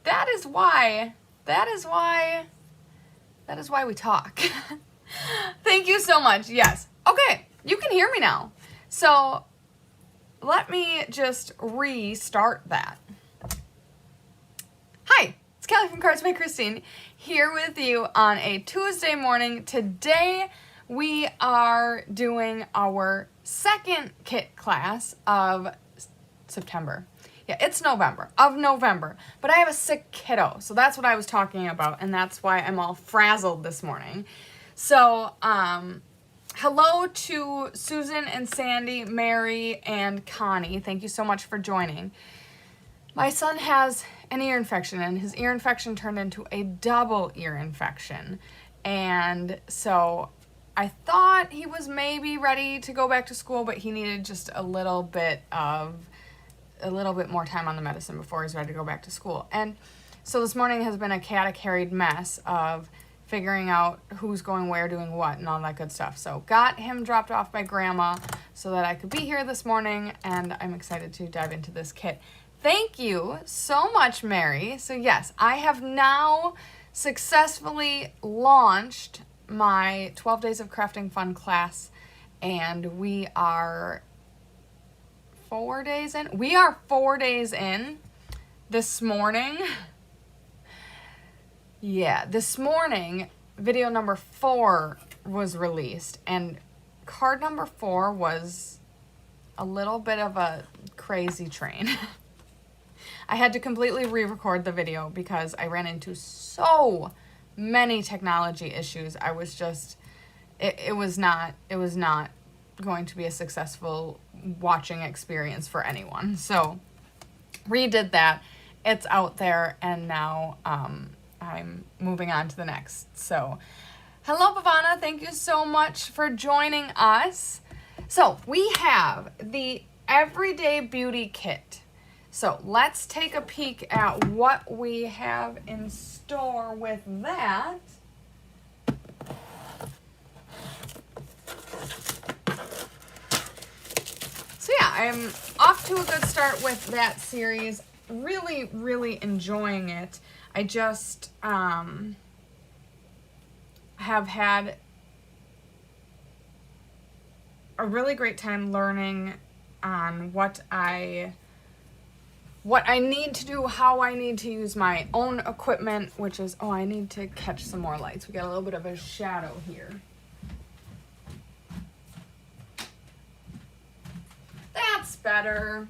that is why we talk. Thank you so much. Yes. Okay, you can hear me now. So let me just restart that. Hi, it's Kelly from Cards by Christine here with you on a Tuesday morning. Today we are doing our second kit class of September. Yeah, it's November, but I have a sick kiddo, so that's what I was talking about, and that's why I'm all frazzled this morning. So, hello to Susan and Sandy, Mary, and Connie. Thank you so much for joining. My son has an ear infection, and his ear infection turned into a double ear infection, and so I thought he was maybe ready to go back to school, but he needed just a little bit more time on the medicine before he's ready to go back to school. And so this morning has been a cat-carried mess of figuring out who's going where, doing what, and all that good stuff. So got him dropped off by Grandma so that I could be here this morning, and I'm excited to dive into this kit. Thank you so much, Mary. So yes, I have now successfully launched my 12 Days of Crafting Fun class, and we are 4 days in. We are 4 days in this morning. Yeah, this morning, video number 4 was released, and card number 4 was a little bit of a crazy train. I had to completely re-record the video because I ran into so many technology issues. I was just, it was not going to be a successful watching experience for anyone. So redid that. It's out there, and now I'm moving on to the next. So hello, Pavana. Thank you so much for joining us. So we have the Everyday Beauty Kit. So let's take a peek at what we have in store with that. So yeah, I'm off to a good start with that series. Really, really enjoying it. I just have had a really great time learning on what I need to do, how I need to use my own equipment, which is, I need to catch some more lights. We got a little bit of a shadow here. That's better.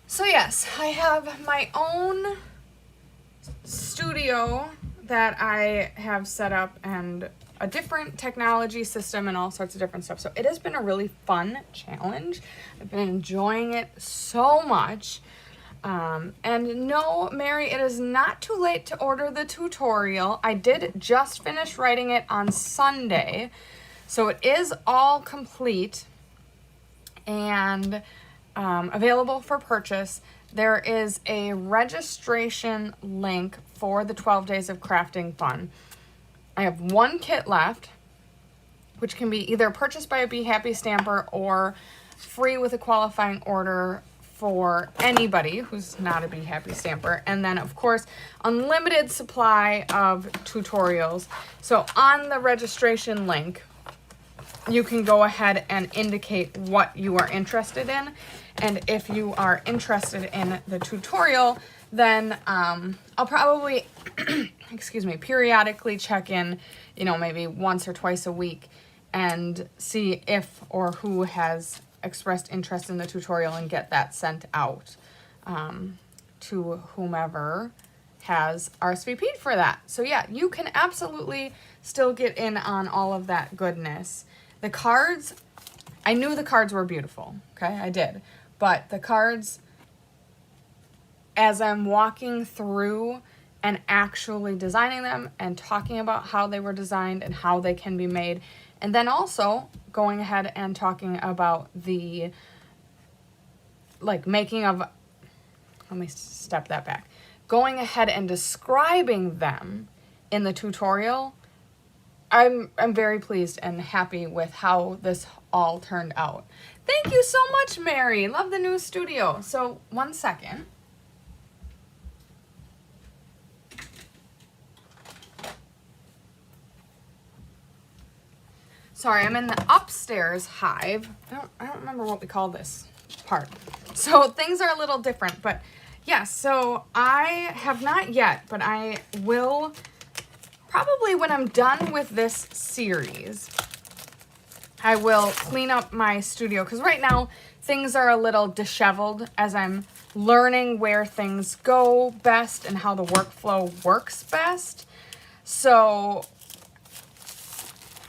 So yes, I have my own studio that I have set up, and a different technology system and all sorts of different stuff. So it has been a really fun challenge. I've been enjoying it so much. And no, Mary, it is not too late to order the tutorial. I did just finish writing it on Sunday, so it is all complete and available for purchase. There is a registration link for the 12 Days of Crafting Fun. I have one kit left, which can be either purchased by a Be Happy stamper or free with a qualifying order for anybody who's not a Be Happy stamper. And then, of course, unlimited supply of tutorials. So on the registration link, you can go ahead and indicate what you are interested in. And if you are interested in the tutorial, then I'll probably, periodically check in, maybe once or twice a week and see if or who has expressed interest in the tutorial and get that sent out to whomever has RSVP'd for that. So yeah, you can absolutely still get in on all of that goodness. The cards, I knew the cards were beautiful, okay? I did. But the cards, as I'm walking through and actually designing them and talking about how they were designed and how they can be made, and then also going ahead and talking about the, making of, let me step that back. Going ahead and describing them in the tutorial, I'm very pleased and happy with how this all turned out. Thank you so much, Mary. Love the new studio. So, one second. Sorry, I'm in the upstairs hive. I don't remember what we call this part. So things are a little different, but yeah, so I have not yet, but I will probably when I'm done with this series, I will clean up my studio because right now things are a little disheveled as I'm learning where things go best and how the workflow works best. So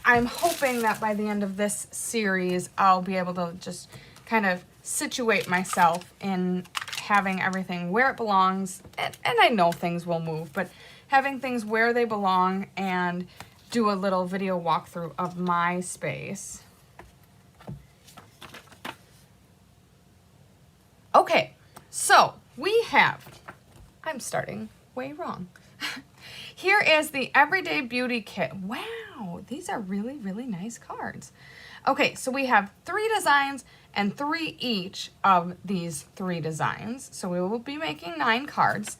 I'm hoping that by the end of this series, I'll be able to just kind of situate myself in having everything where it belongs. And I know things will move, but having things where they belong and do a little video walkthrough of my space. Okay, so we have, I'm starting way wrong. Here is the Everyday Beauty Kit. Wow, these are really, really nice cards. Okay, so we have 3 designs and 3 each of these 3 designs. So we will be making 9 cards.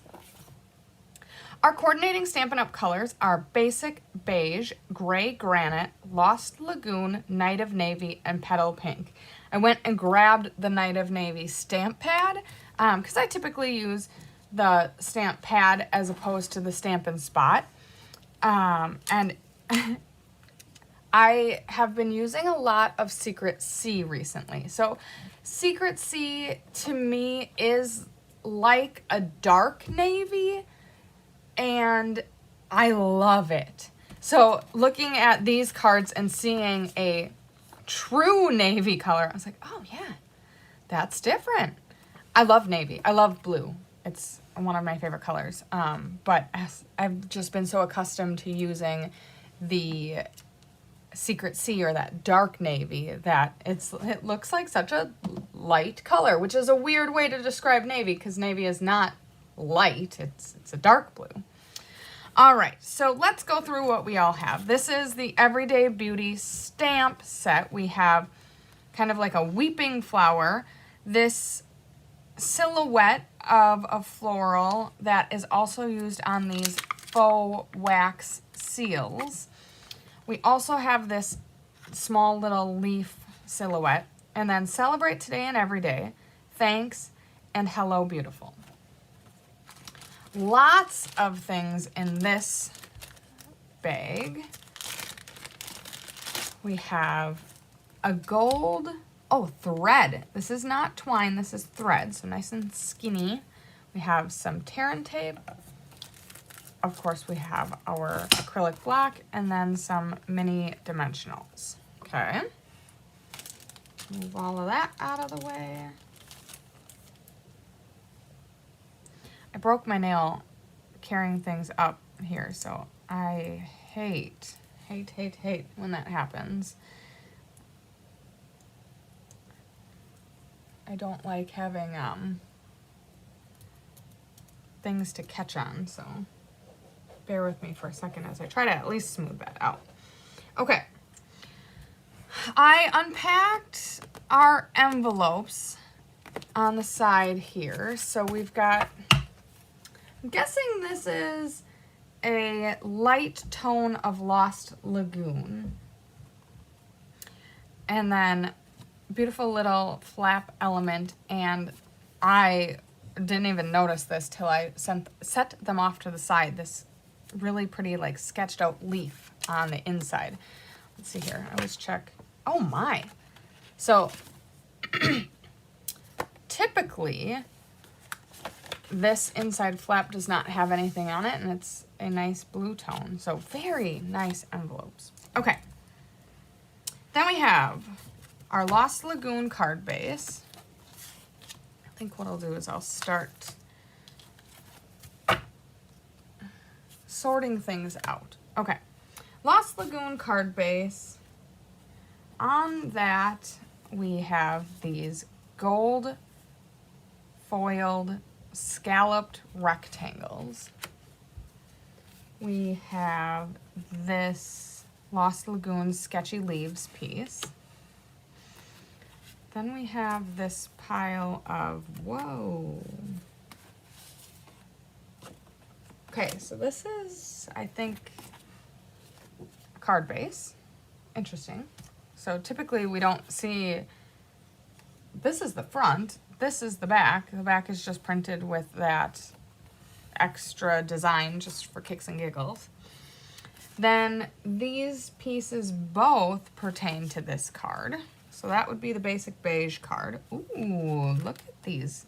Our coordinating Stampin' Up! Colors are Basic Beige, Gray Granite, Lost Lagoon, Night of Navy, and Petal Pink. I went and grabbed the Night of Navy stamp pad because I typically use the stamp pad as opposed to the Stampin' Spot. And I have been using a lot of Secret C recently. So Secret C to me is like a dark navy and I love it. So looking at these cards and seeing a true navy color, I was like, oh yeah, that's different. I love navy. I love blue. It's one of my favorite colors. But I've just been so accustomed to using the Secret C or that dark navy that it looks like such a light color, which is a weird way to describe navy because navy is not light. It's a dark blue. All right, so let's go through what we all have. This is the Everyday Beauty stamp set. We have kind of like a weeping flower, this silhouette of a floral that is also used on these faux wax seals. We also have this small little leaf silhouette, and then Celebrate Today and Every Day, Thanks, and Hello Beautiful. Lots of things in this bag. We have a gold, thread. This is not twine, this is thread, so nice and skinny. We have some tear and tape. Of course, we have our acrylic block and then some mini dimensionals. Okay. Move all of that out of the way. I broke my nail carrying things up here, so I hate when that happens. I don't like having things to catch on, so bear with me for a second as I try to at least smooth that out. Okay. I unpacked our envelopes on the side here. So we've got, I'm guessing this is a light tone of Lost Lagoon. And then beautiful little flap element, and I didn't even notice this till I set them off to the side. This really pretty like sketched out leaf on the inside. Let's see here. I always check. Oh my. So typically this inside flap does not have anything on it, and it's a nice blue tone. So very nice envelopes. Okay. Then we have our Lost Lagoon card base. I think what I'll do is I'll start sorting things out. Okay, Lost Lagoon card base. On that, we have these gold foiled scalloped rectangles. We have this Lost Lagoon Sketchy Leaves piece. Then we have this pile of, whoa. Okay, so this is, I think, a card base. interesting. So typically we don't see, this is the front, this is the back. The back is just printed with that extra design just for kicks and giggles. Then these pieces both pertain to this card. So that would be the basic beige card. Ooh, look at these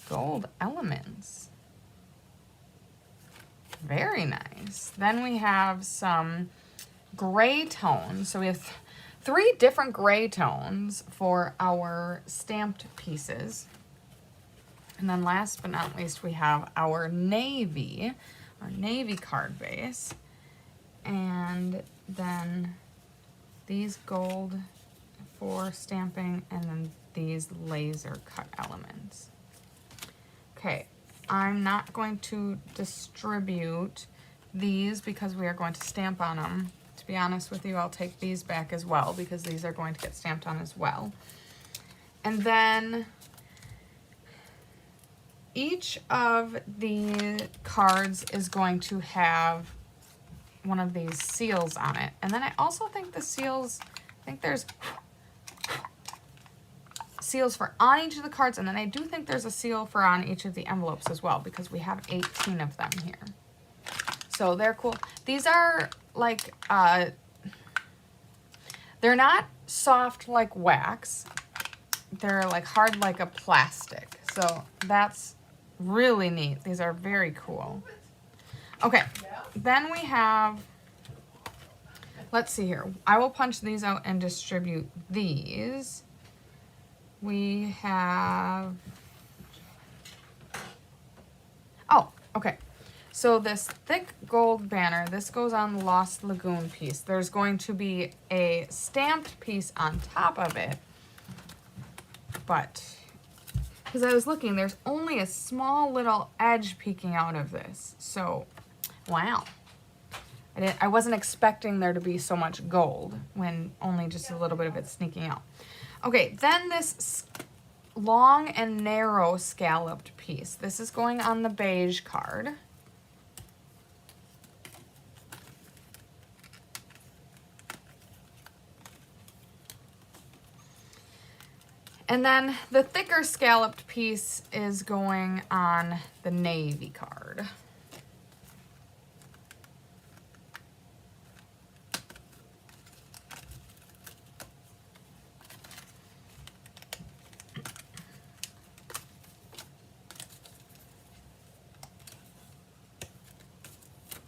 gold elements. Very nice. Then we have some gray tones. So we have three different gray tones for our stamped pieces. And then last but not least, we have our navy card base. And then these gold for stamping, and then these laser cut elements. Okay, I'm not going to distribute these because we are going to stamp on them. To be honest with you, I'll take these back as well because these are going to get stamped on as well. And then each of the cards is going to have one of these seals on it. And then I also think the seals, I think there's seals for on each of the cards, and then I do think there's a seal for on each of the envelopes as well because we have 18 of them here. So they're cool. These are like, they're not soft like wax. They're like hard like a plastic. So that's really neat. These are very cool. Okay, then we have, let's see here. I will punch these out and distribute these. We have, oh, okay. So this thick gold banner, this goes on the Lost Lagoon piece. There's going to be a stamped piece on top of it, but because I was looking, there's only a small little edge peeking out of this. So, wow. I wasn't expecting there to be so much gold when only just a little bit of it sneaking out. Okay, then this long and narrow scalloped piece. This is going on the beige card. And then the thicker scalloped piece is going on the navy card.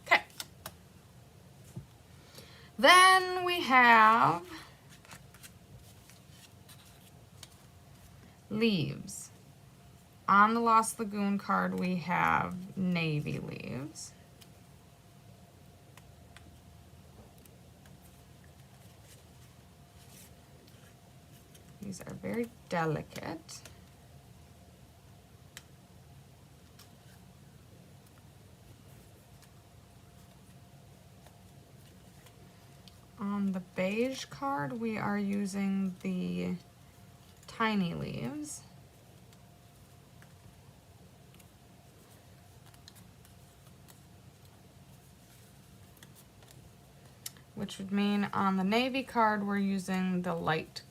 Okay. Then we have leaves. On the Lost Lagoon card, we have navy leaves. These are very delicate. On the beige card, we are using the tiny leaves. Which would mean on the navy card, we're using the light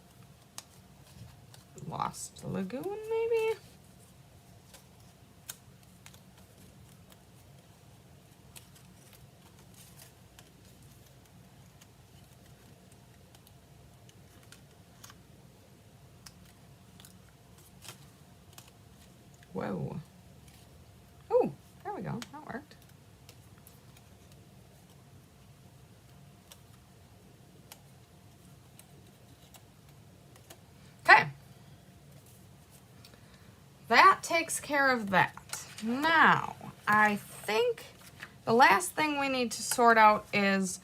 Lost Lagoon, maybe? Whoa. Oh, there we go. That worked. Okay. That takes care of that. Now, I think the last thing we need to sort out is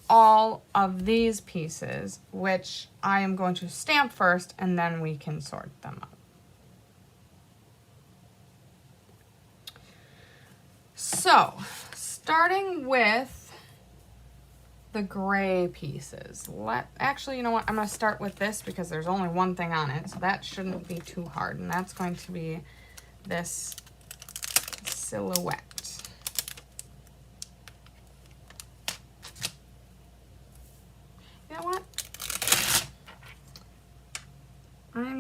all of these pieces, which I am going to stamp first, and then we can sort them out. So, starting with the gray pieces. Actually, you know what? I'm going to start with this because there's only one thing on it, so that shouldn't be too hard. And that's going to be this silhouette. You know what?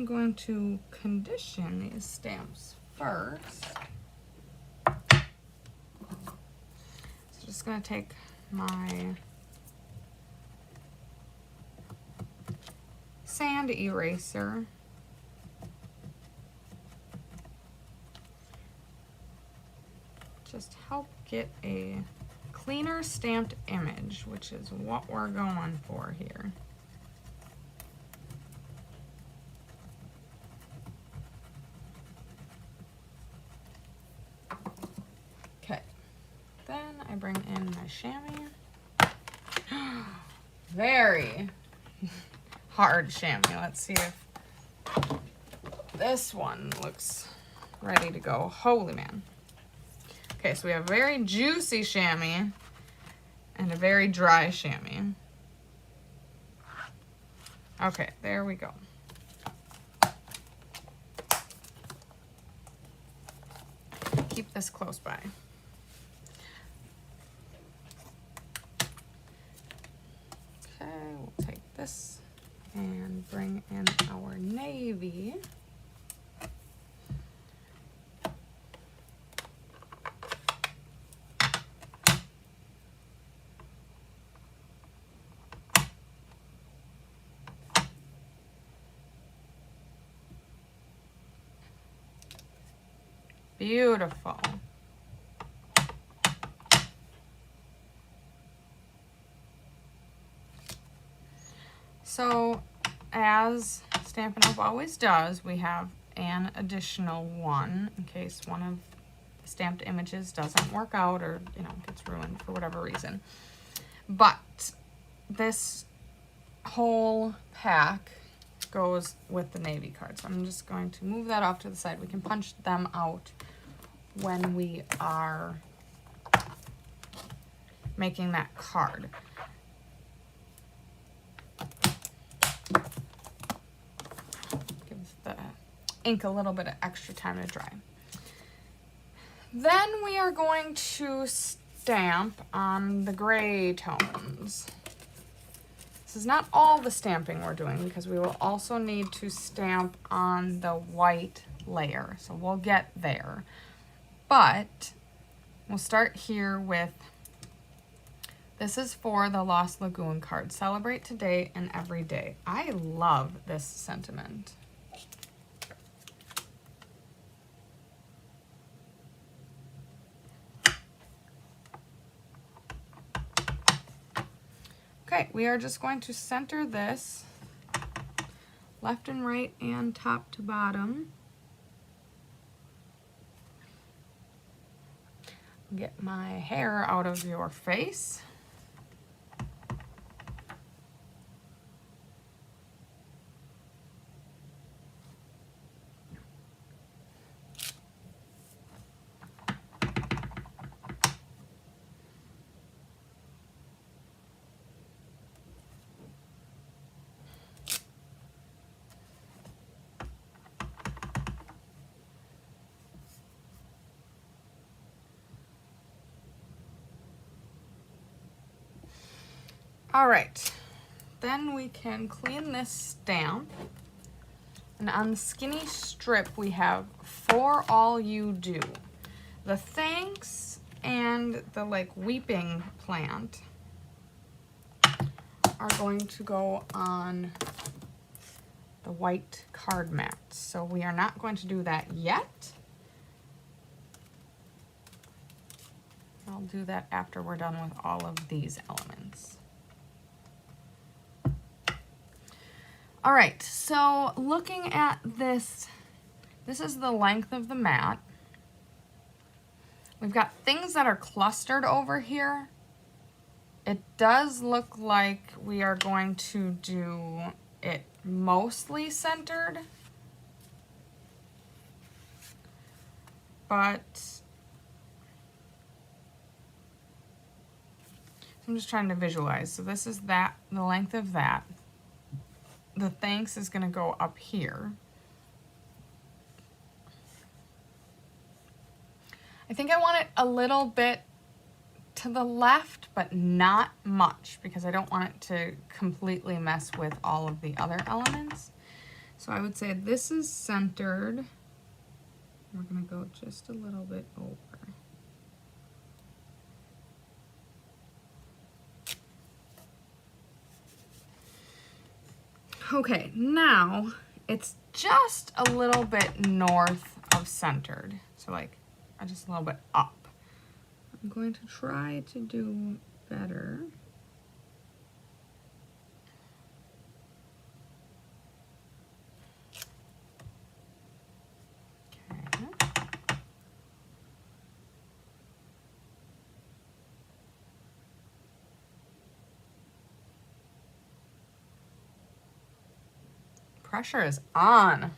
I'm going to condition these stamps first. So just going to take my sand eraser. Just help get a cleaner stamped image, which is what we're going for here. Okay, then I bring in my chamois. Very hard chamois. Let's see if this one looks ready to go. Holy man. Okay, so we have very juicy chamois and a very dry chamois. Okay, there we go. Keep this close by. Okay, we'll take this and bring in our navy. Beautiful. So, as Stampin' Up! Always does, we have an additional one in case one of the stamped images doesn't work out or, gets ruined for whatever reason. But this whole pack goes with the navy card. So I'm just going to move that off to the side. We can punch them out when we are making that card. Give the ink a little bit of extra time to dry. Then we are going to stamp on the gray tones. This is not all the stamping we're doing because we will also need to stamp on the white layer. So we'll get there. But we'll start here with, this is for the Lost Lagoon card. Celebrate today and every day. I love this sentiment. Okay, we are just going to center this left and right and top to bottom. Get my hair out of your face. All right, then we can clean this stamp. And on the skinny strip, we have For All You Do. The thanks and the weeping plant are going to go on the white card mat. So we are not going to do that yet. I'll do that after we're done with all of these elements. All right, so looking at this, this is the length of the mat. We've got things that are clustered over here. It does look like we are going to do it mostly centered, but I'm just trying to visualize. So this is that, the length of that. The thanks is going to go up here. I think I want it a little bit to the left, but not much because I don't want it to completely mess with all of the other elements. So I would say this is centered. We're gonna go just a little bit over. Okay, now it's just a little bit north of centered. So like just a little bit up. I'm going to try to do better. Okay. Pressure is on.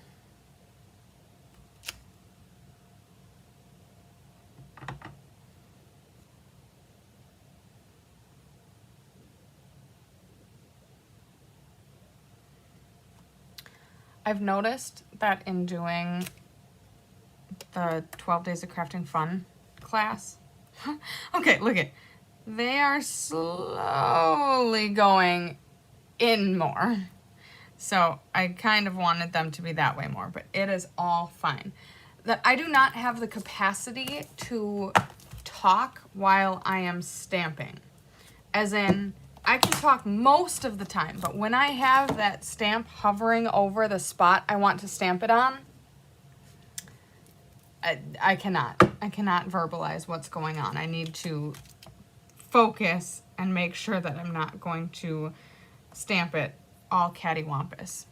I've noticed that in doing the 12 Days of Crafting Fun class, okay, look it. They are slowly going in more. So I kind of wanted them to be that way more, but it is all fine. That I do not have the capacity to talk while I am stamping. As in, I can talk most of the time, but when I have that stamp hovering over the spot I want to stamp it on, I cannot verbalize what's going on. I need to focus and make sure that I'm not going to stamp it all cattywampus.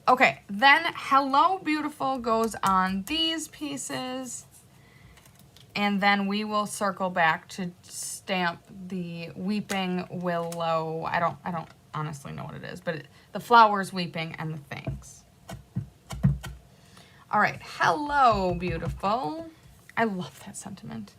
Okay, then Hello Beautiful goes on these pieces, and then we will circle back to stamp the Weeping Willow. I don't honestly know what it is, but the flowers weeping and the things. All right, Hello Beautiful. I love that sentiment.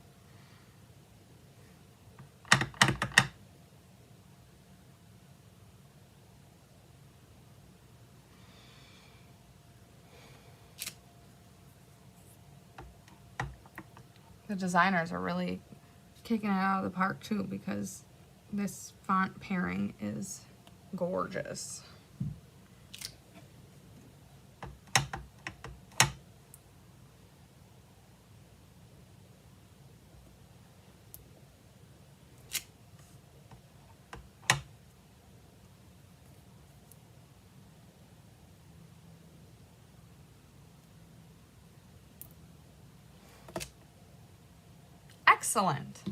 The designers are really kicking it out of the park too, because this font pairing is gorgeous. Excellent.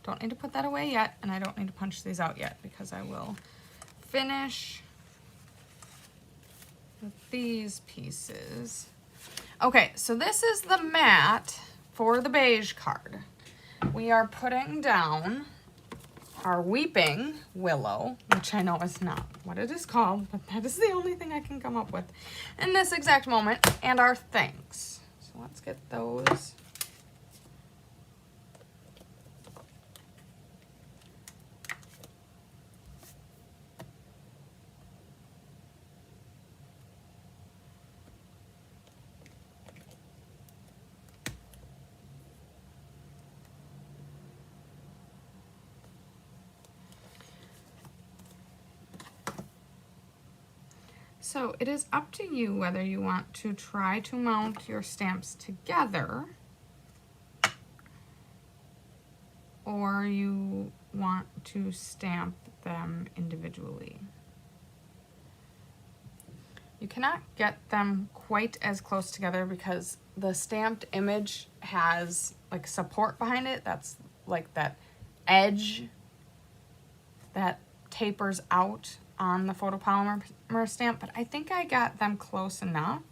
Don't need to put that away yet, and I don't need to punch these out yet because I will finish with these pieces. Okay, so this is the mat for the beige card. We are putting down our Weeping Willow, which I know is not what it is called, but that is the only thing I can come up with in this exact moment, and our things. So let's get those. So it is up to you whether you want to try to mount your stamps together or you want to stamp them individually. You cannot get them quite as close together because the stamped image has like support behind it. That's like that edge that tapers out on the photopolymer stamp, but I think I got them close enough.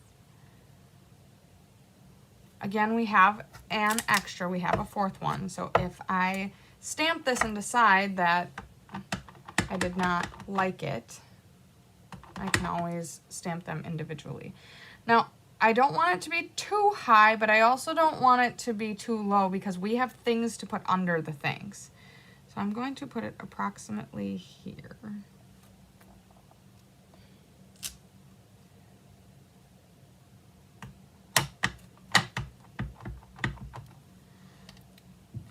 Again, we have an extra, we have a fourth one, so if I stamp this and decide that I did not like it, I can always stamp them individually. Now, I don't want it to be too high, but I also don't want it to be too low because we have things to put under the things. So I'm going to put it approximately here.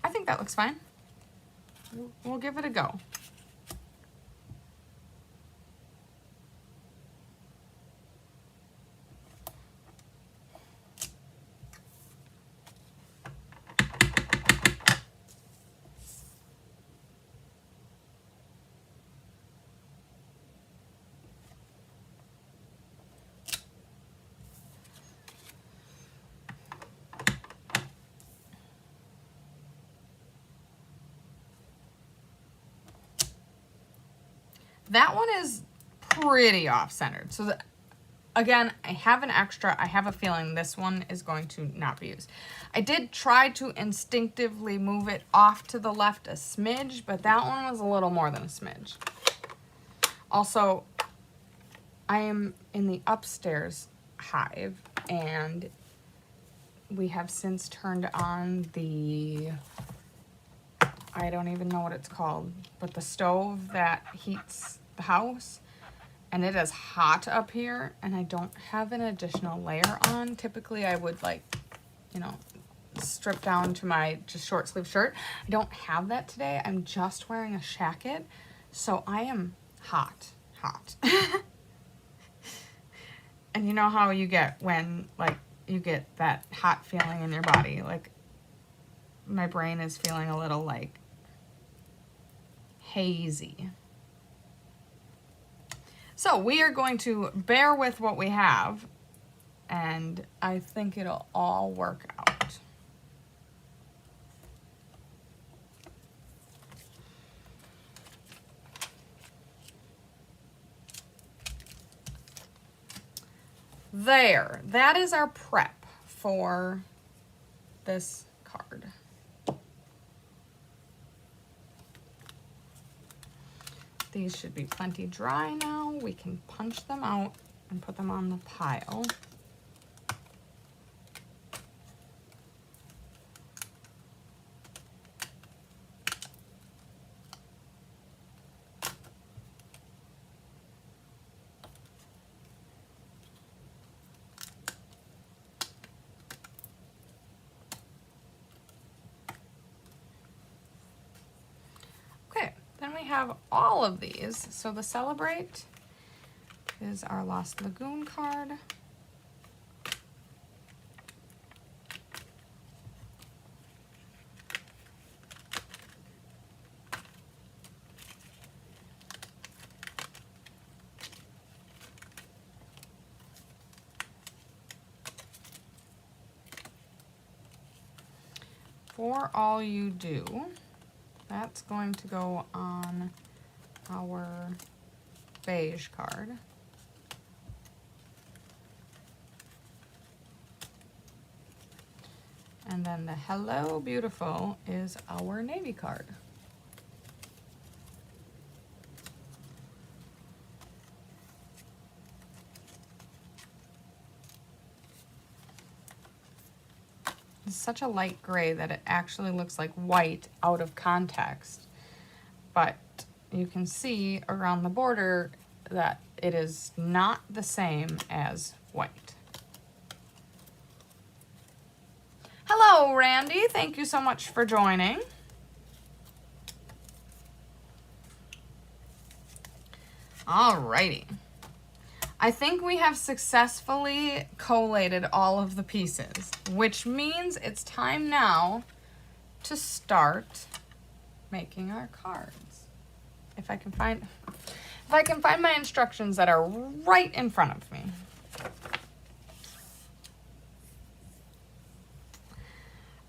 I think that looks fine. We'll give it a go. That one is pretty off-centered. So again, I have an extra. I have a feeling this one is going to not be used. I did try to instinctively move it off to the left a smidge, but that one was a little more than a smidge. Also, I am in the upstairs hive, and we have since turned on the, I don't even know what it's called, but the stove that heats the house. And it is hot up here, and I don't have an additional layer on. Typically, I would, like, you know, strip down to my just short sleeve shirt. I don't have that today. I'm just wearing a shacket, so I am hot. And you know how you get when, like, you get that hot feeling in your body? Like, my brain is feeling a little, like, hazy. So we are going to bear with what we have, and I think it'll all work out. There, that is our prep for this card. These should be plenty dry now. We can punch them out and put them on the pile. Then we have all of these. So the Celebrate is our Lost Lagoon card. For All You Do, that's going to go on our beige card. And then the Hello Beautiful is our navy card. It's such a light gray that it actually looks like white out of context. But you can see around the border that it is not the same as white. Hello, Randy. Thank you so much for joining. Alrighty. I think we have successfully collated all of the pieces, which means it's time now to start making our cards. If I can find my instructions that are right in front of me.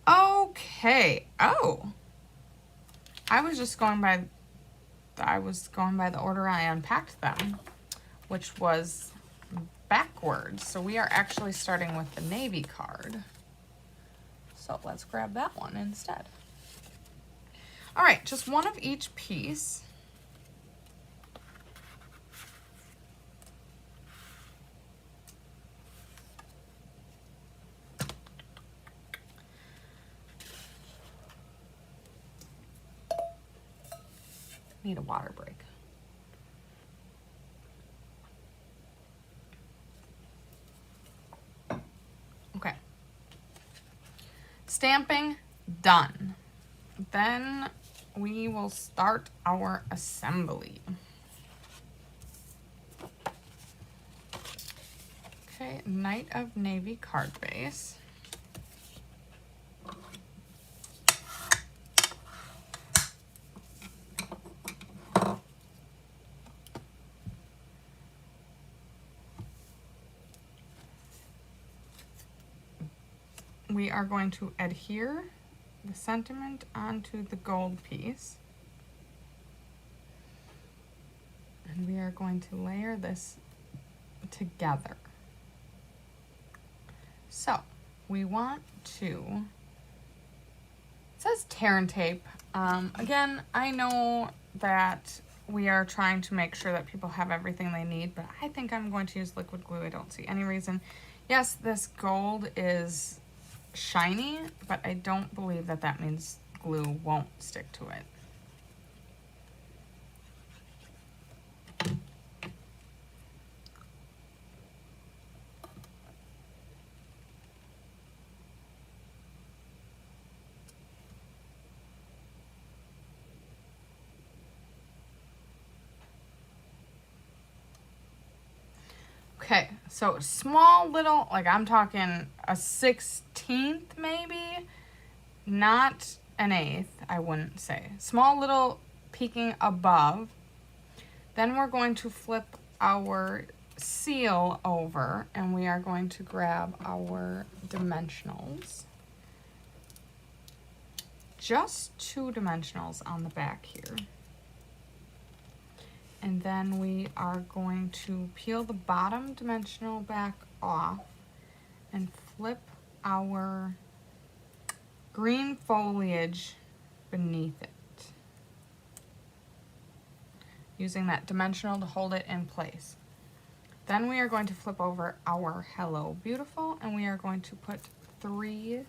Okay. Oh. I was going by the order I unpacked them, which was backwards. So we are actually starting with the navy card. So let's grab that one instead. All right, just one of each piece. Need a water break. Okay. Stamping done. Then we will start our assembly. Okay, Knight of Navy card base. We are going to adhere the sentiment onto the gold piece. And we are going to layer this together. So we want to, it says tear and tape. Again, I know that we are trying to make sure that people have everything they need, but I think I'm going to use liquid glue. I don't see any reason. Yes, this gold is shiny, but I don't believe that that means glue won't stick to it. Okay, so small little, like I'm talking a 16th maybe, not an 1/8, I wouldn't say. Small little peeking above. Then we're going to flip our seal over and we are going to grab our dimensionals. Just 2 dimensionals on the back here. And then we are going to peel the bottom dimensional back off and flip our green foliage beneath it, using that dimensional to hold it in place. Then we are going to flip over our Hello Beautiful and we are going to put 3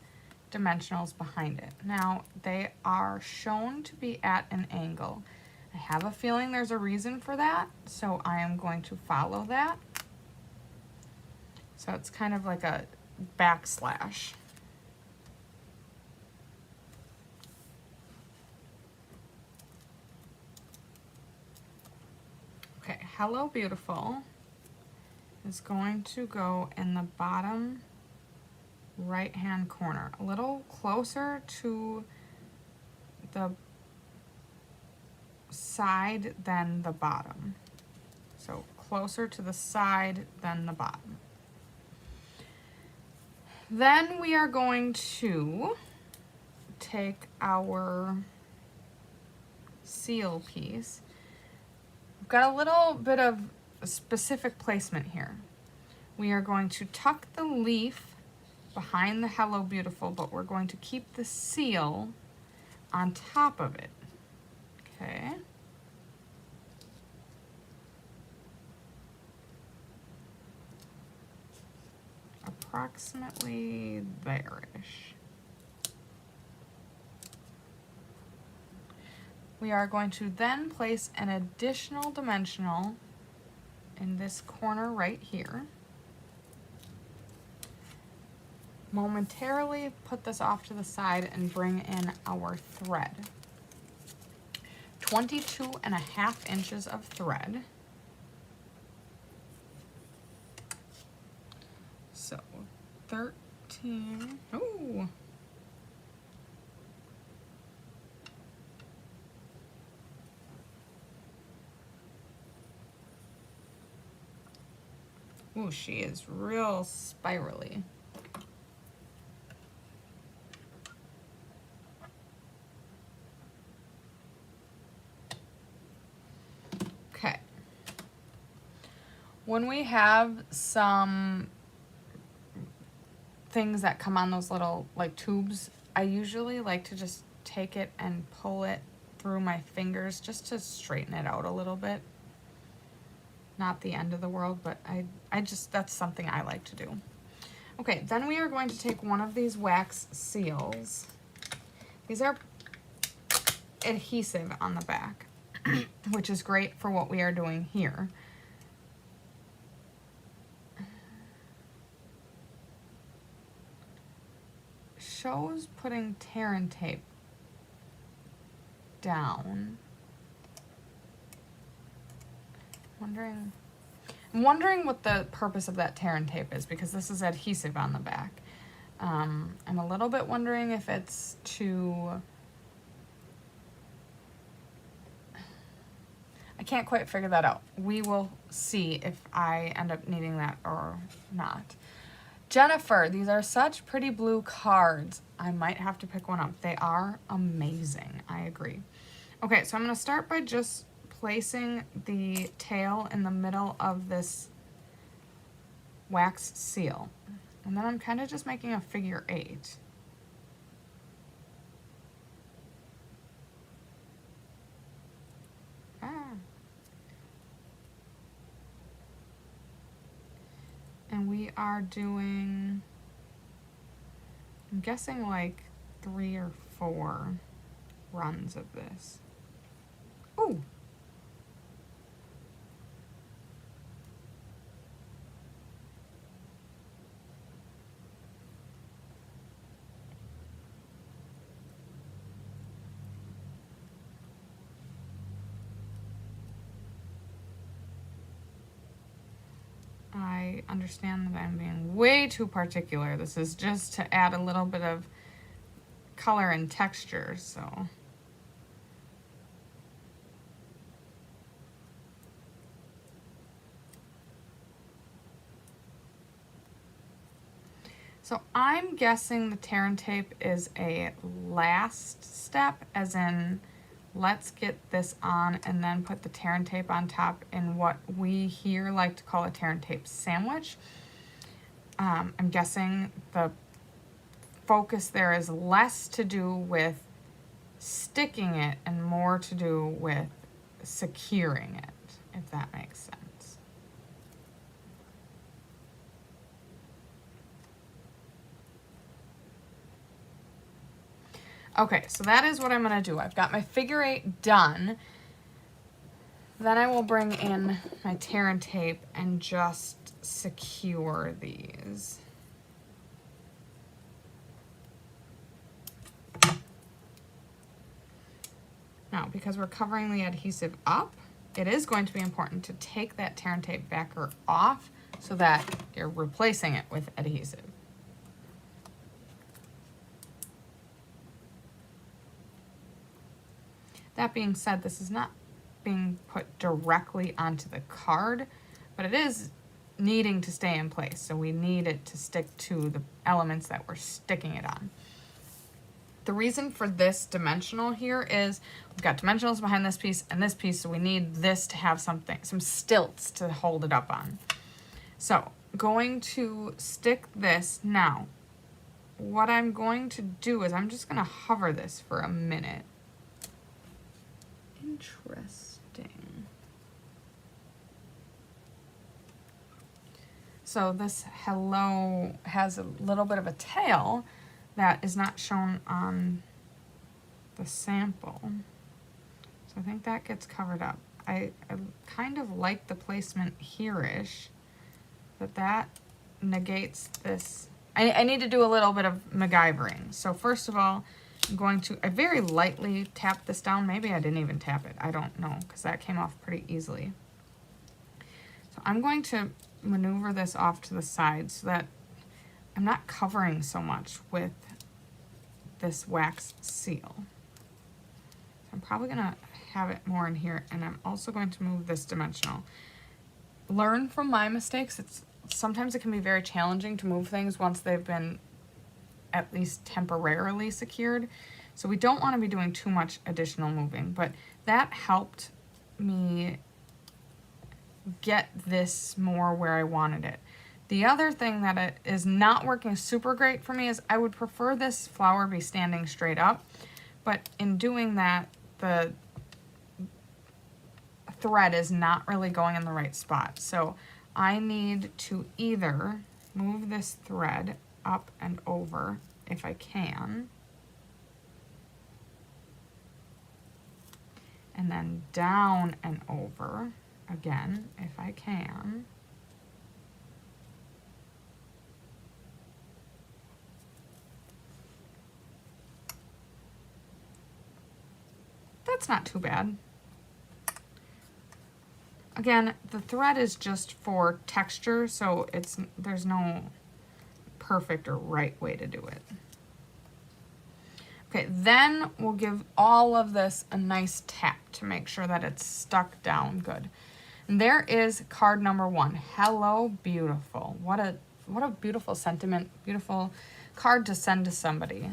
dimensionals behind it. Now they are shown to be at an angle. I have a feeling there's a reason for that, so I am going to follow that. So it's kind of like a backslash. Okay, Hello Beautiful is going to go in the bottom right-hand corner, a little closer to the side than the bottom. So closer to the side than the bottom. Then we are going to take our seal piece. We've got a little bit of specific placement here. We are going to tuck the leaf behind the Hello Beautiful, but we're going to keep the seal on top of it. Okay. Approximately there-ish. We are going to then place an additional dimensional in this corner right here. Momentarily put this off to the side and bring in our thread. 22.5 inches of thread. So 13, ooh. Ooh, she is real spirally. Okay. When we have some things that come on those little like tubes, I usually like to just take it and pull it through my fingers just to straighten it out a little bit. Not the end of the world, but I just, that's something I like to do. Okay, then we are going to take one of these wax seals. These are adhesive on the back, which is great for what we are doing here. Shows putting tear and tape down. I'm wondering what the purpose of that tear and tape is, because this is adhesive on the back. I'm a little bit wondering if it's to... I can't quite figure that out. We will see if I end up needing that or not. Jennifer, these are such pretty blue cards. I might have to pick one up. They are amazing. I agree. Okay, so I'm going to start by just placing the tail in the middle of this wax seal. And then I'm kind of just making a figure 8. And we are doing, I'm guessing like 3 or 4 runs of this. Ooh. I understand that I'm being way too particular. This is just to add a little bit of color and texture, so. So I'm guessing the tear and tape is a last step, as in let's get this on and then put the tear and tape on top in what we here like to call a tear and tape sandwich. I'm guessing the focus there is less to do with sticking it and more to do with securing it, if that makes sense. Okay, so that is what I'm going to do. I've got my figure 8 done. Then I will bring in my tear and tape and just secure these. Now, because we're covering the adhesive up, it is going to be important to take that tear and tape backer off so that you're replacing it with adhesive. That being said, this is not being put directly onto the card, but it is needing to stay in place. So we need it to stick to the elements that we're sticking it on. The reason for this dimensional here is we've got dimensionals behind this piece and this piece, so we need this to have something, some stilts to hold it up on. So going to stick this now. What I'm going to do is I'm just going to hover this for a minute. Interesting. So this hello has a little bit of a tail that is not shown on the sample. So I think that gets covered up. I kind of like the placement here-ish, but that negates this. I need to do a little bit of MacGyvering. So first of all, I'm going to, I very lightly tap this down. Maybe I didn't even tap it. I don't know, because that came off pretty easily. So I'm going to maneuver this off to the side so that I'm not covering so much with this wax seal. So I'm probably going to have it more in here, and I'm also going to move this dimensional. Learn from my mistakes. Sometimes it can be very challenging to move things once they've been at least temporarily secured. So we don't want to be doing too much additional moving, but that helped me get this more where I wanted it. The other thing that it is not working super great for me is I would prefer this flower be standing straight up, but in doing that, the thread is not really going in the right spot. So I need to either move this thread up and over if I can, and then down and over again if I can. That's not too bad. Again, the thread is just for texture, so there's no perfect or right way to do it. Okay, then we'll give all of this a nice tap to make sure that it's stuck down good. And there is card number 1. Hello, beautiful. What a beautiful sentiment, beautiful card to send to somebody.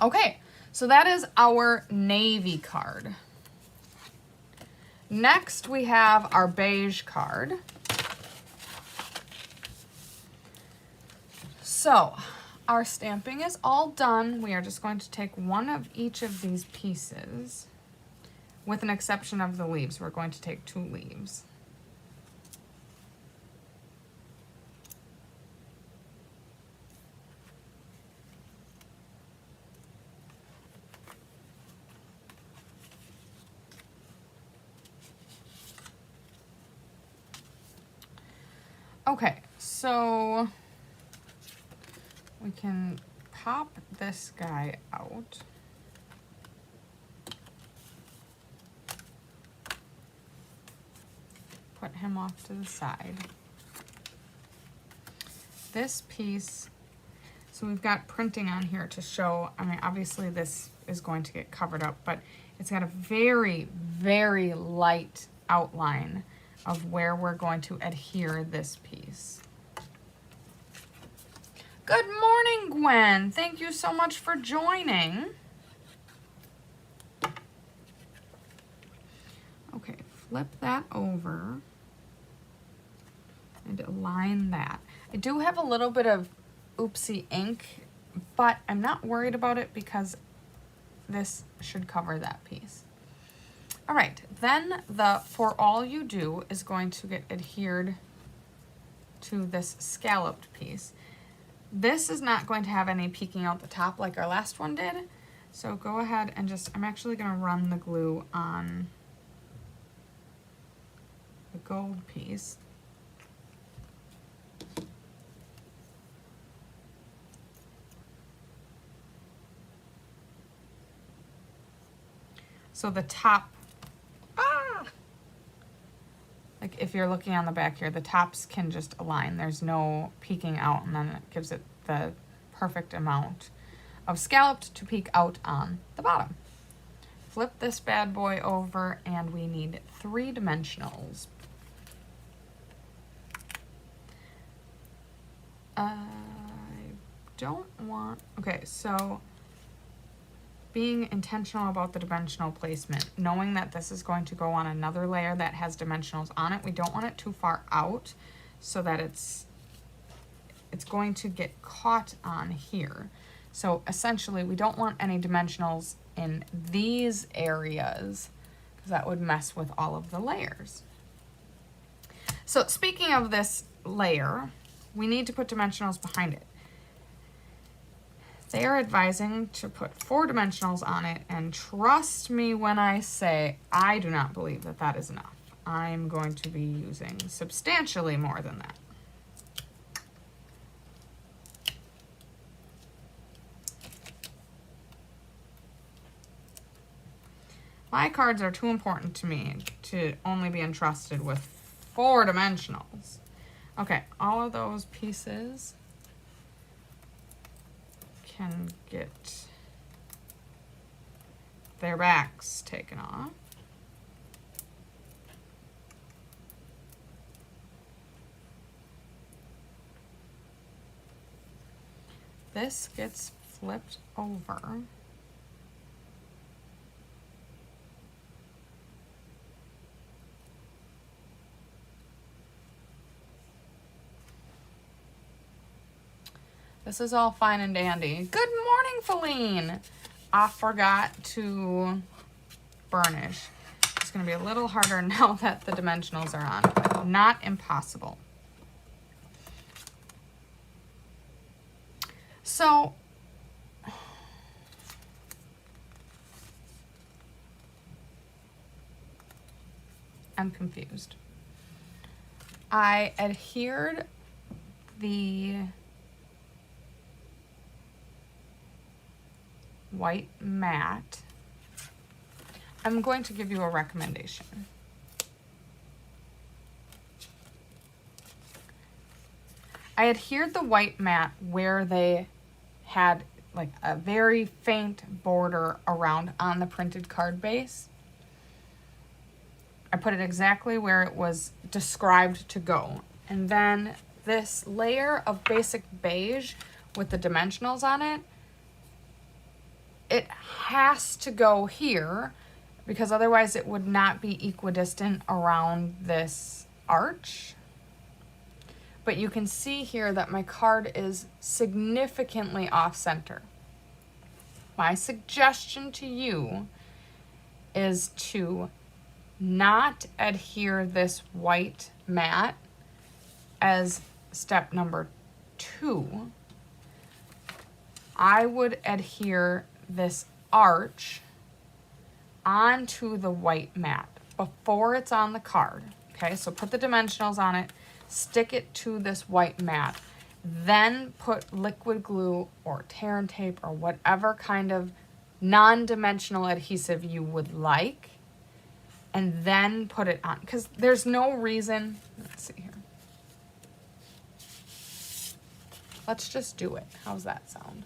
Okay, so that is our navy card. Next, we have our beige card. So, our stamping is all done. We are just going to take one of each of these pieces, with an exception of the leaves. We're going to take 2 leaves. Okay, so we can pop this guy out. Put him off to the side. This piece, so we've got printing on here to show, I mean, obviously this is going to get covered up, but it's got a very, very light outline of where we're going to adhere this piece. Good morning, Gwen. Thank you so much for joining. Okay, flip that over and align that. I do have a little bit of oopsie ink, but I'm not worried about it because this should cover that piece. All right, then the For All You Do is going to get adhered to this scalloped piece. This is not going to have any peeking out the top like our last one did. So go ahead and just, I'm actually gonna run the glue on the gold piece. So the top, like if you're looking on the back here, the tops can just align. There's no peeking out, and then it gives it the perfect amount of scalloped to peek out on the bottom. Flip this bad boy over, and we need 3 dimensionals. I don't want, okay, so being intentional about the dimensional placement, knowing that this is going to go on another layer that has dimensionals on it, we don't want it too far out so that it's going to get caught on here. So essentially, we don't want any dimensionals in these areas because that would mess with all of the layers. So speaking of this layer, we need to put dimensionals behind it. They are advising to put 4 dimensionals on it, and trust me when I say I do not believe that that is enough. I'm going to be using substantially more than that. My cards are too important to me to only be entrusted with 4 dimensionals. Okay, all of those pieces can get their backs taken off. This gets flipped over. This is all fine and dandy. Good morning, Feline. I forgot to burnish. It's gonna be a little harder now that the dimensionals are on, but not impossible. So, I'm confused. I adhered the white matte. I'm going to give you a recommendation. I adhered the white matte where they had like a very faint border around on the printed card base. I put it exactly where it was described to go. And then this layer of basic beige with the dimensionals on it, it has to go here because otherwise it would not be equidistant around this arch. But you can see here that my card is significantly off center. My suggestion to you is to not adhere this white mat as step number 2. I would adhere this arch onto the white mat before it's on the card. Okay, so put the dimensionals on it, stick it to this white mat, then put liquid glue or tear and tape or whatever kind of non-dimensional adhesive you would like, and then put it on, because there's no reason, let's see here. Let's just do it. How's that sound?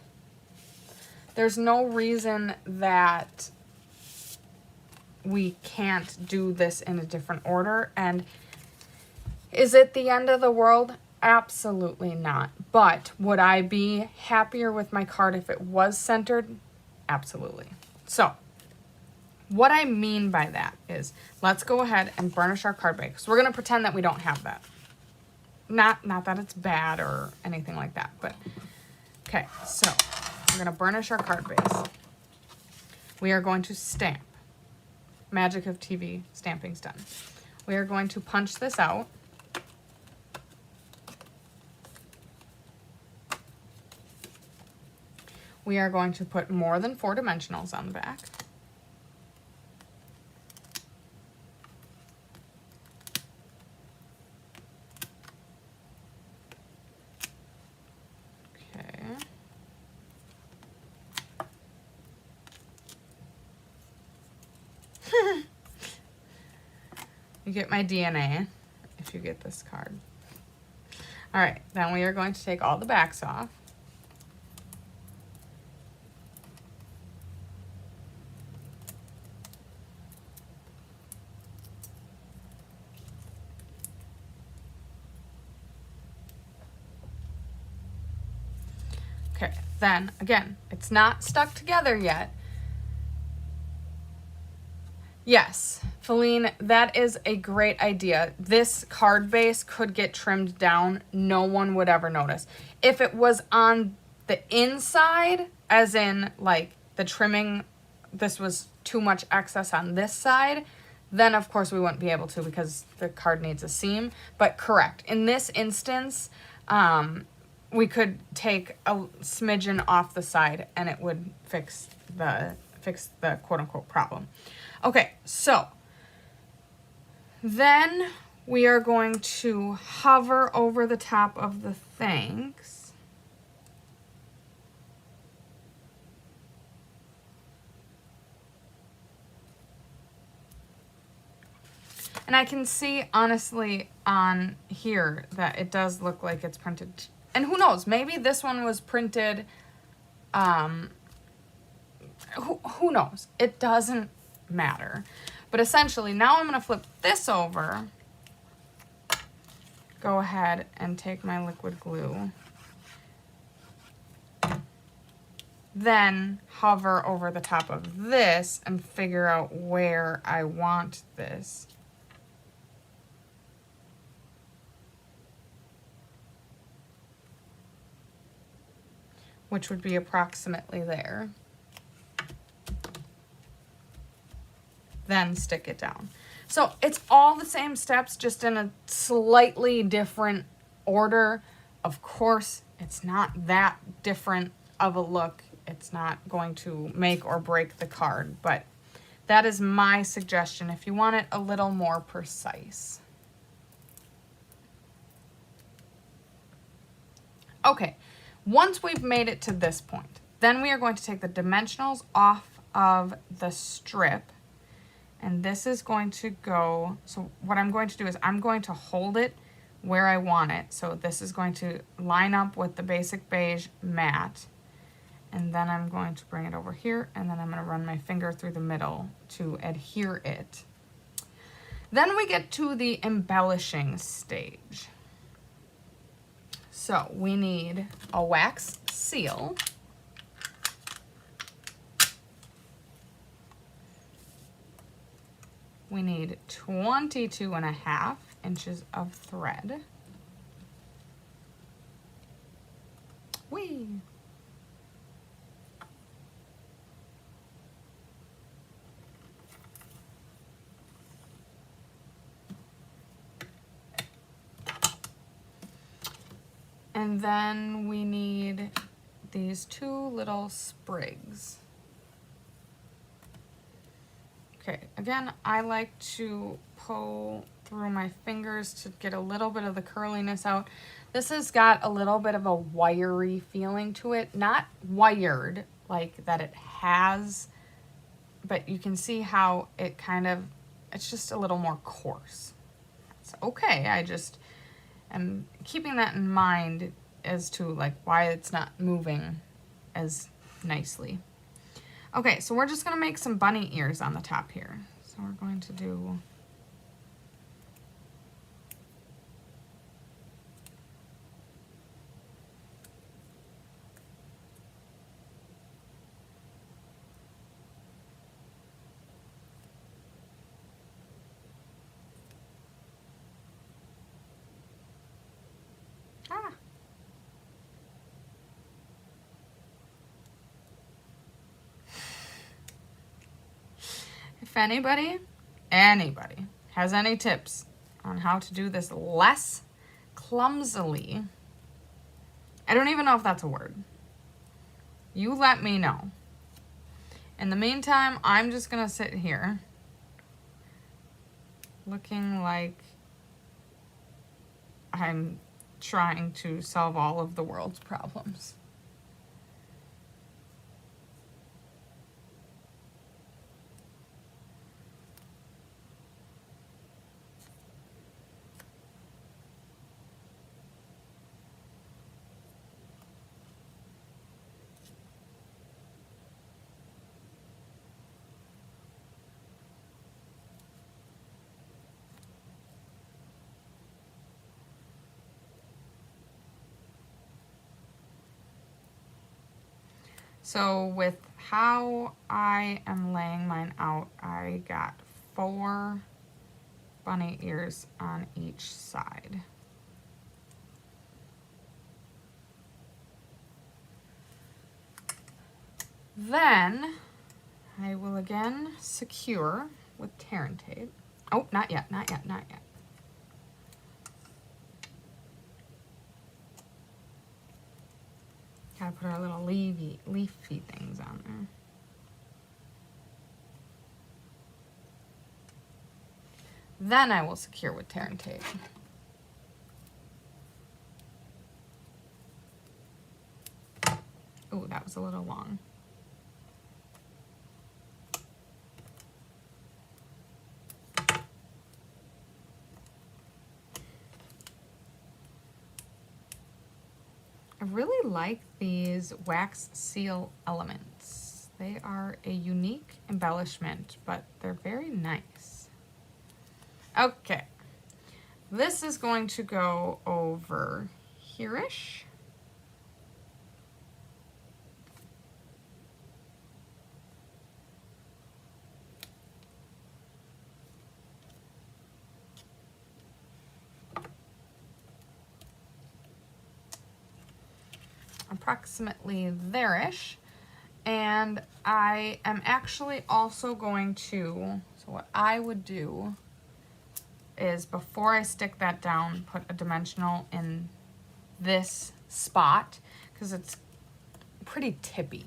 There's no reason that we can't do this in a different order. And is it the end of the world? Absolutely not. But would I be happier with my card if it was centered? Absolutely. So what I mean by that is, let's go ahead and burnish our card base. So we're going to pretend that we don't have that. Not that it's bad or anything like that, but okay, so we're going to burnish our card base. We are going to stamp. Magic of TV, stamping's done. We are going to punch this out. We are going to put more than 4 dimensionals on the back. You get my DNA if you get this card. All right, then we are going to take all the backs off. Okay, then again, it's not stuck together yet. Yes, Feline, that is a great idea. This card base could get trimmed down. No one would ever notice. If it was on the inside, as in like the trimming, this was too much excess on this side, then of course we wouldn't be able to because the card needs a seam. But correct, in this instance, we could take a smidgen off the side and it would fix the quote-unquote problem. Okay, so then we are going to hover over the top of the thanks. And I can see, honestly, on here that it does look like it's printed. And who knows, maybe this one was printed, who knows? It doesn't matter. But essentially, now I'm going to flip this over, go ahead and take my liquid glue, then hover over the top of this and figure out where I want this. Which would be approximately there. Then stick it down. So it's all the same steps, just in a slightly different order. Of course, it's not that different of a look. It's not going to make or break the card, but that is my suggestion if you want it a little more precise. Okay, once we've made it to this point, then we are going to take the dimensionals off of the strip. And this is going to go, so what I'm going to do is I'm going to hold it where I want it. So this is going to line up with the basic beige mat. And then I'm going to bring it over here, and then I'm going to run my finger through the middle to adhere it. Then we get to the embellishing stage. So we need a wax seal. we need 22.5 inches of thread. Whee! And then we need these 2 little sprigs. Okay, again, I like to pull through my fingers to get a little bit of the curliness out. This has got a little bit of a wiry feeling to it. Not wired like that it has, but you can see how it kind of, it's just a little more coarse. It's okay, I just am keeping that in mind as to like why it's not moving as nicely. Okay, so we're just gonna make some bunny ears on the top here. So we're going to do if anybody has any tips on how to do this less clumsily, I don't even know if that's a word, you let me know. In the meantime, I'm just gonna sit here looking like I'm trying to solve all of the world's problems. So with how I am laying mine out, I got 4 bunny ears on each side. Then I will again secure with tear and tape. Oh, not yet, not yet, not yet. Gotta put our little leafy things on there. Then I will secure with tear and tape. Oh, that was a little long. I really like these wax seal elements. They are a unique embellishment, but they're very nice. Okay, this is going to go over here-ish. Approximately there-ish. And I am actually also going to, so what I would do is before I stick that down, put a dimensional in this spot because it's pretty tippy.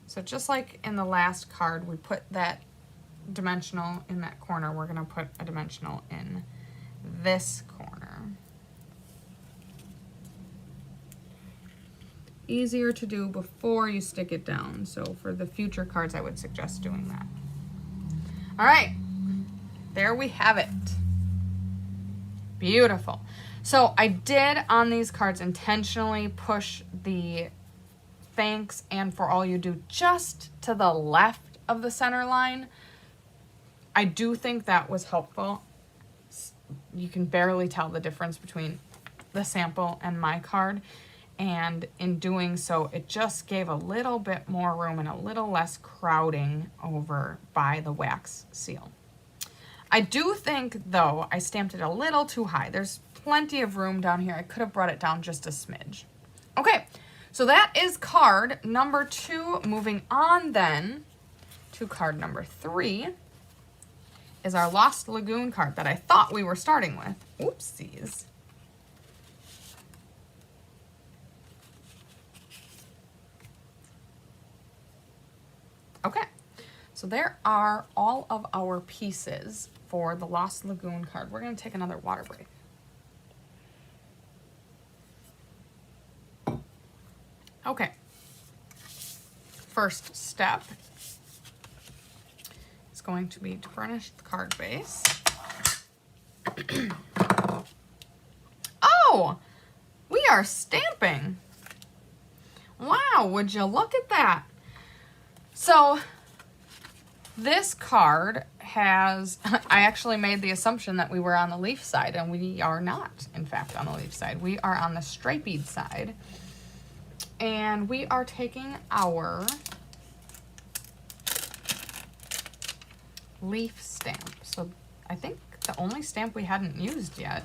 So just like in the last card, we put that dimensional in that corner, we're gonna put a dimensional in this corner. Easier to do before you stick it down. So for the future cards, I would suggest doing that. All right, there we have it. Beautiful. So I did on these cards intentionally push the thanks and for all you do just to the left of the center line. I do think that was helpful. You can barely tell the difference between the sample and my card. And in doing so, it just gave a little bit more room and a little less crowding over by the wax seal. I do think, though, I stamped it a little too high. There's plenty of room down here. I could have brought it down just a smidge. Okay, so that is card number 2. Moving on then to card number 3 is our Lost Lagoon card that I thought we were starting with. Oopsies. Okay, so there are all of our pieces for the Lost Lagoon card. We're going to take another water break. Okay, first step is going to be to burnish the card base. Oh, we are stamping. Wow, would you look at that? So this card has, I actually made the assumption that we were on the leaf side, and we are not, in fact, on the leaf side. We are on the stripied side. And we are taking our leaf stamp. So I think the only stamp we hadn't used yet.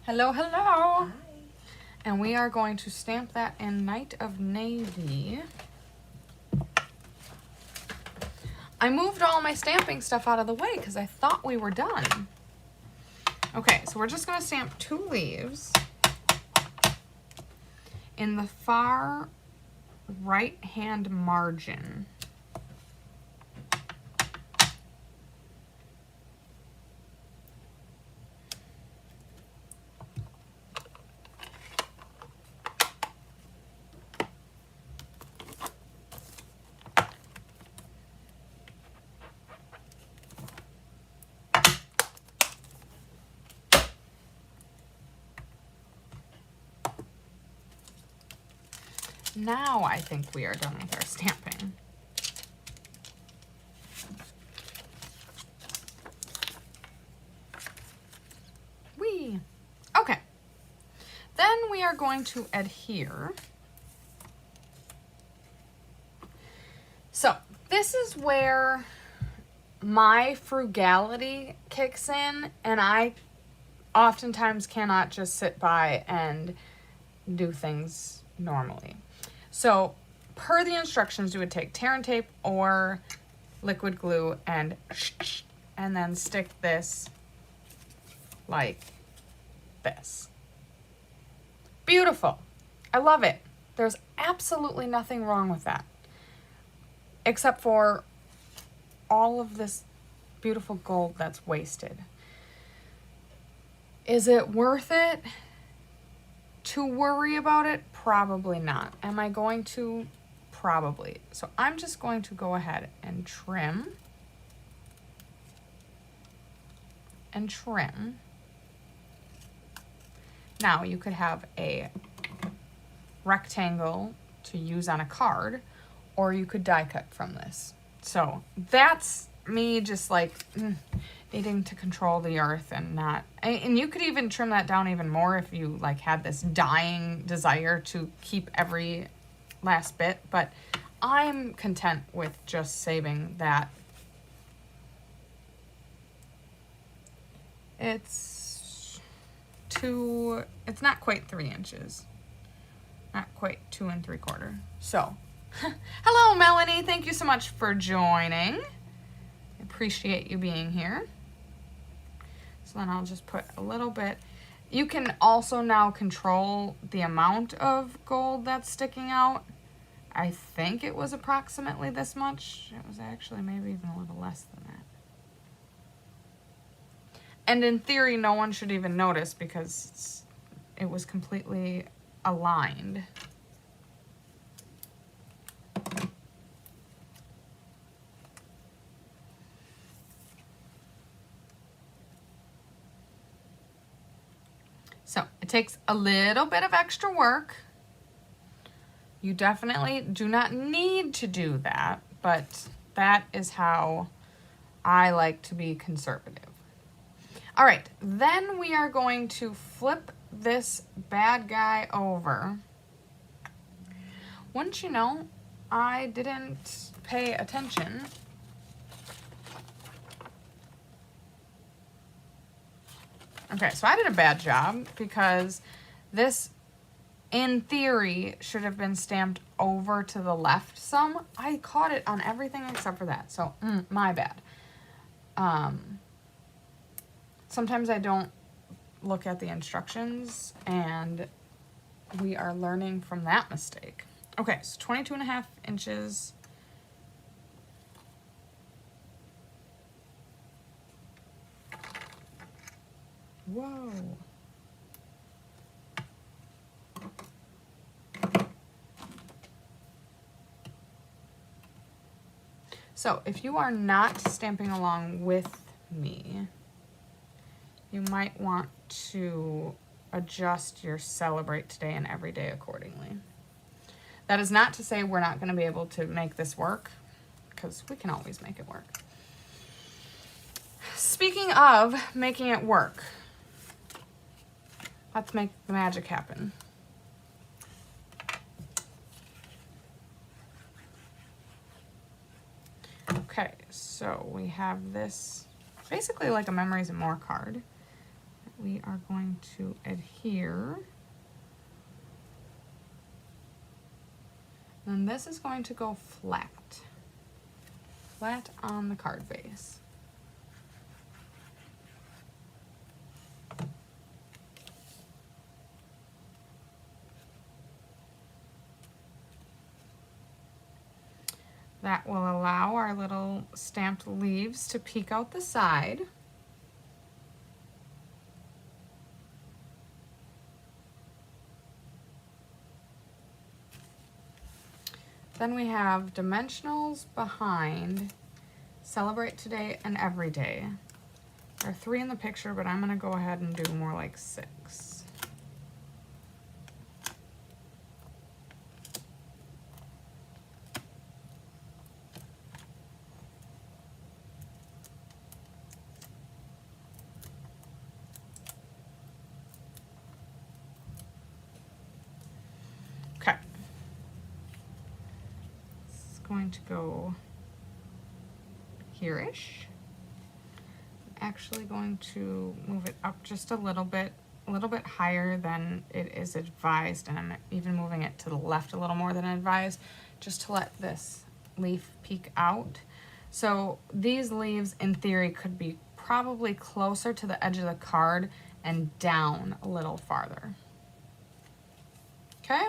Hello, hello. Hi. And we are going to stamp that in Night of Navy. I moved all my stamping stuff out of the way because I thought we were done. Okay, so we're just going to stamp 2 leaves in the far right-hand margin. Now I think we are done with our stamping. Whee! Okay. Then we are going to adhere. So this is where my frugality kicks in, and I oftentimes cannot just sit by and do things normally. So per the instructions, you would take tear and tape or liquid glue and then stick this like this. Beautiful. I love it. There's absolutely nothing wrong with that, except for all of this beautiful gold that's wasted. Is it worth it to worry about it? Probably not. Am I going to? Probably. So I'm just going to go ahead and trim and trim. Now you could have a rectangle to use on a card, or you could die cut from this. So that's me just like needing to control the earth and not, and you could even trim that down even more if you like had this dying desire to keep every last bit, but I'm content with just saving that. It's not quite 3 inches, not quite 2 3/4. So hello Melanie, thank you so much for joining. I appreciate you being here. So then I'll just put a little bit. You can also now control the amount of gold that's sticking out. I think it was approximately this much. It was actually maybe even a little less than that. And in theory, no one should even notice because it was completely aligned. So it takes a little bit of extra work. You definitely do not need to do that, but that is how I like to be conservative. All right, then we are going to flip this bad guy over. Wouldn't you know, I didn't pay attention. Okay, so I did a bad job because this, in theory, should have been stamped over to the left some. I caught it on everything except for that, so my bad. Sometimes I don't look at the instructions, and we are learning from that mistake. Okay, so 22.5 inches. Whoa. So if you are not stamping along with me, you might want to adjust your Celebrate Today and Everyday accordingly. That is not to say we're not going to be able to make this work, because we can always make it work. Speaking of making it work, let's make the magic happen. Okay, so we have this basically like a Memories and More card. We are going to adhere. And this is going to go flat. Flat on the card base. That will allow our little stamped leaves to peek out the side. Then we have dimensionals behind Celebrate Today and Everyday. There are 3 in the picture, but I'm going to go ahead and do more like 6. Okay. It's going to go here-ish. I'm actually going to move it up just a little bit higher than it is advised, and I'm even moving it to the left a little more than advised, just to let this leaf peek out. So these leaves, in theory, could be probably closer to the edge of the card and down a little farther. Okay?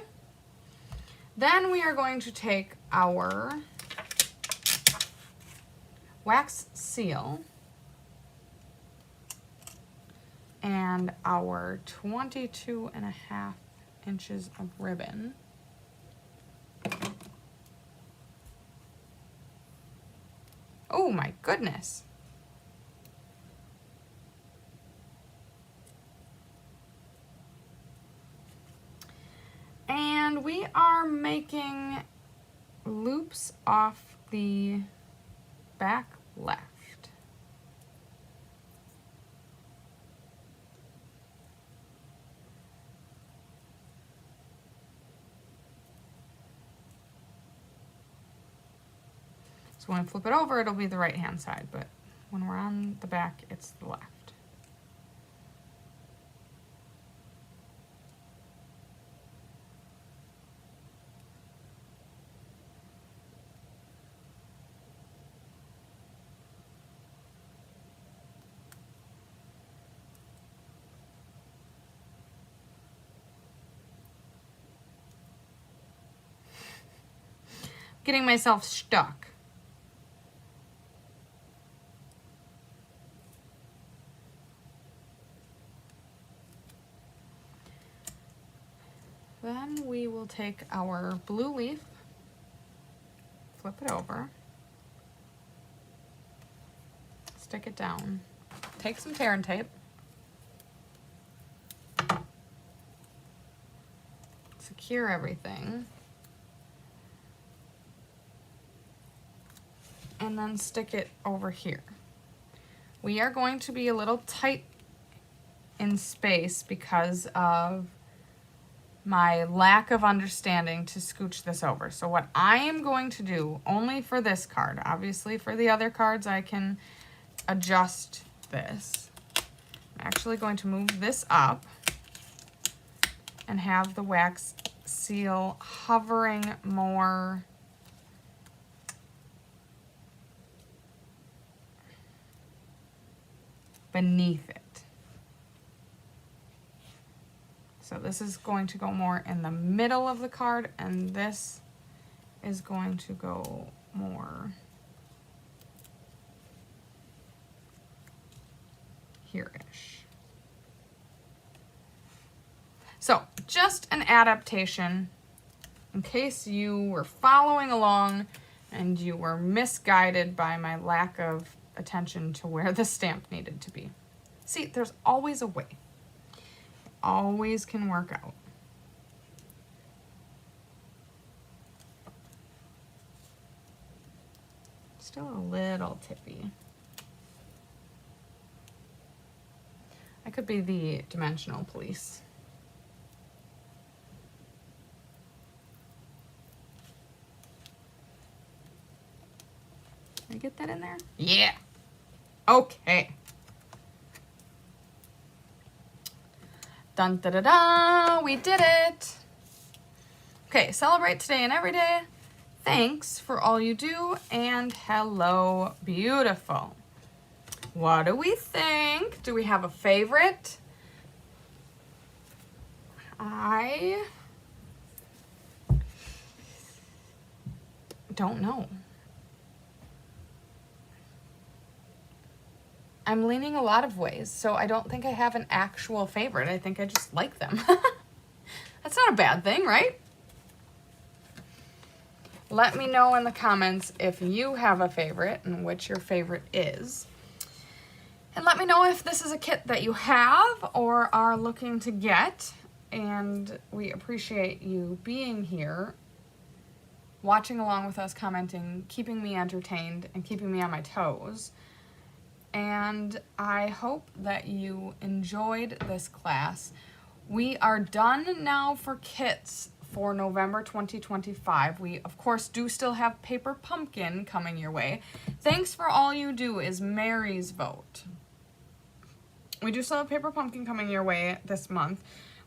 Then we are going to take our wax seal and our 22.5 inches of ribbon. Oh my goodness. And we are making loops off the back left. So when I flip it over, it'll be the right hand side, but when we're on the back, it's the left. Getting myself stuck. Then we will take our blue leaf, flip it over, stick it down, take some tear and tape, secure everything, and then stick it over here. We are going to be a little tight in space because of my lack of understanding to scooch this over. So what I am going to do, only for this card, obviously for the other cards I can adjust this. I'm actually going to move this up and have the wax seal hovering more beneath it. So this is going to go more in the middle of the card, and this is going to go more here-ish. So just an adaptation in case you were following along and you were misguided by my lack of attention to where the stamp needed to be. See, there's always a way. Always can work out. Still a little tippy. I could be the dimensional police. Did I get that in there? Yeah. Okay. Dun da da da, we did it. Okay, celebrate today and every day. Thanks for all you do, and hello, beautiful. What do we think? Do we have a favorite? I don't know. I'm leaning a lot of ways, so I don't think I have an actual favorite. I think I just like them. That's not a bad thing, right? Let me know in the comments if you have a favorite and which your favorite is. And let me know if this is a kit that you have or are looking to get. And we appreciate you being here, watching along with us, commenting, keeping me entertained, and keeping me on my toes. And I hope that you enjoyed this class. We are done now for kits for November 2025. We, of course, do still have Paper Pumpkin coming your way. Thanks for all you do is Mary's vote. We do still have Paper Pumpkin coming your way this month,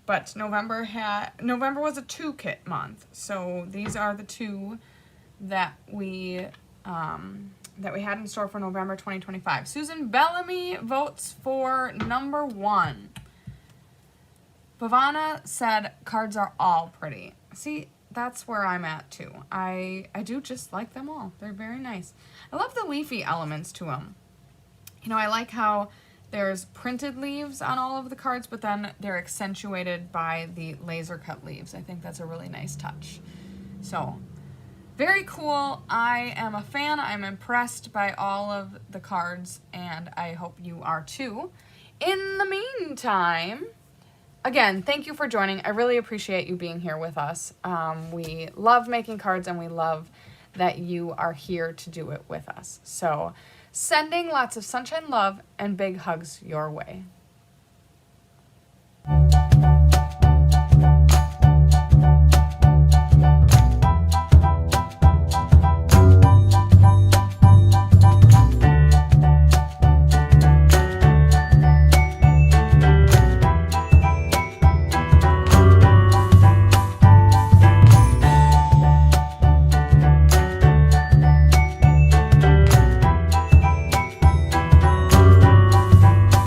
but November was a 2-kit month, so these are the 2 that we had in store for November 2025. Susan Bellamy votes for number 1. Bhavana said cards are all pretty. See, that's where I'm at too. I do just like them all. They're very nice. I love the leafy elements to them. You know, I like how there's printed leaves on all of the cards, but then they're accentuated by the laser cut leaves. I think that's a really nice touch. So, very cool. I am a fan. I'm impressed by all of the cards, and I hope you are too. In the meantime, again, thank you for joining. I really appreciate you being here with us. We love making cards, and we love that you are here to do it with us. So, sending lots of sunshine, love, and big hugs your way.